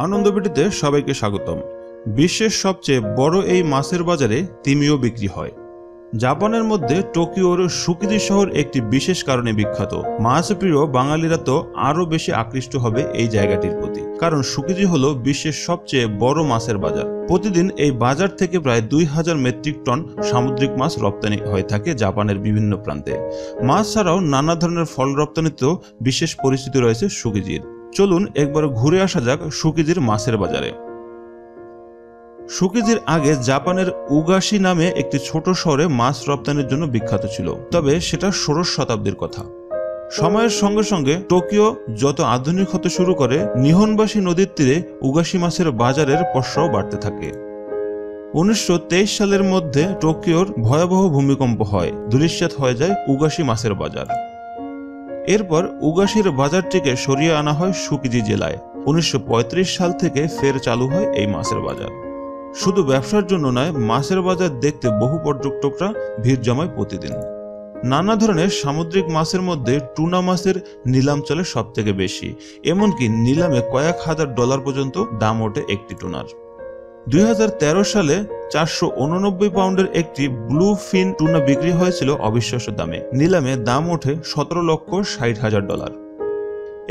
আনন্দবিডিতে সবাইকে স্বাগতম। বিশ্বের সবচেয়ে বড় এই মাছের বাজারে তিমিও বিক্রি হয়। জাপানের মধ্যে টোকিওর সুকিজি শহর একটি বিশেষ কারণে বিখ্যাত। মাছ প্রিয় বাঙালিরা তো আরও বেশি আকৃষ্ট হবে এই জায়গাটির প্রতি, কারণ সুকিজি হলো বিশ্বের সবচেয়ে বড় মাছের বাজার। প্রতিদিন এই বাজার থেকে প্রায় 2000 মেট্রিক টন সামুদ্রিক মাছ রপ্তানি হয়ে থাকে জাপানের বিভিন্ন প্রান্তে। মাছ ছাড়াও নানা ধরনের ফল রপ্তানিতেও বিশেষ পরিচিতি রয়েছে সুকিজির। চলুন একবার ঘুরে আসা যাক সুকিজির মাছের বাজারে। সুকিজির আগে জাপানের উগাশি নামে একটি ছোট শহরে মাছ রপ্তানির জন্য বিখ্যাত ছিল, তবে সেটা 16 শতাব্দীর কথা। সময়ের সঙ্গে সঙ্গে টোকিও যত আধুনিক হতে শুরু করে, নিহনবাসী নদীর তীরে উগাশি মাছের বাজারের প্রসারও বাড়তে থাকে। 1923 সালের মধ্যে টোকিওর ভয়াবহ ভূমিকম্প হয়, ধূলিসাৎ হয়ে যায় উগাশি মাছের বাজার। এরপর উগাশির বাজারটিকে সরিয়ে আনা হয় সুকিজি জেলায়। 1935 সাল থেকে ফের চালু হয় এই মাছের বাজার। শুধু ব্যবসার জন্য নয়, মাছের বাজার দেখতে বহু পর্যটকরা ভিড় জমায় প্রতিদিন। নানা ধরনের সামুদ্রিক মাছের মধ্যে টুনা মাছের নিলাম চলে সব থেকে বেশি, এমনকি নিলামে কয়েক হাজার ডলার পর্যন্ত দাম ওঠে একটি টুনার। 2013 সালে 489 পাউন্ডের একটি ব্লু ফিন টুনা বিক্রি হয়েছিল অবিশ্বাস্য দামে। নিলামে দাম ওঠে $17,60,000।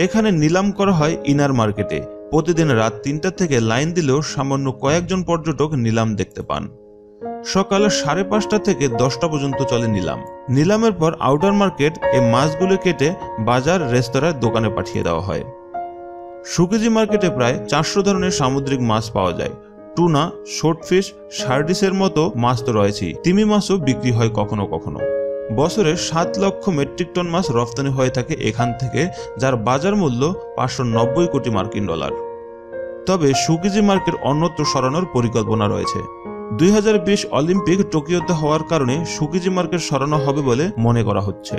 এখানে নিলাম করা হয় ইনার মার্কেটে। প্রতিদিন রাত 3টা থেকে লাইন দিলেও সামান্য কয়েকজন পর্যটক নিলাম দেখতে পান। সকাল 5:30 থেকে 10টা পর্যন্ত চলে নিলাম। নিলামের পর আউটার মার্কেট এই মাছগুলো কেটে বাজার, রেস্তোরাঁয়, দোকানে পাঠিয়ে দেওয়া হয়। সুকিজি মার্কেটে প্রায় 400 ধরনের সামুদ্রিক মাছ পাওয়া যায়। টুনা, শর্টফিশ, শার্ডিসের মতো মাছ তো রয়েছেই, তিমি মাছও বিক্রি হয় কখনো কখনো। বছরে 7 লক্ষ মেট্রিক টন মাছ রপ্তানি হয়ে থাকে এখান থেকে, যার বাজার মূল্য $590 কোটি মার্কিন ডলার। তবে সুকিজি মার্কেট অন্যত্র সরানোর পরিকল্পনা রয়েছে। 2020 অলিম্পিক টোকিওতে হওয়ার কারণে সুকিজি মার্কেট সরানো হবে বলে মনে করা হচ্ছে।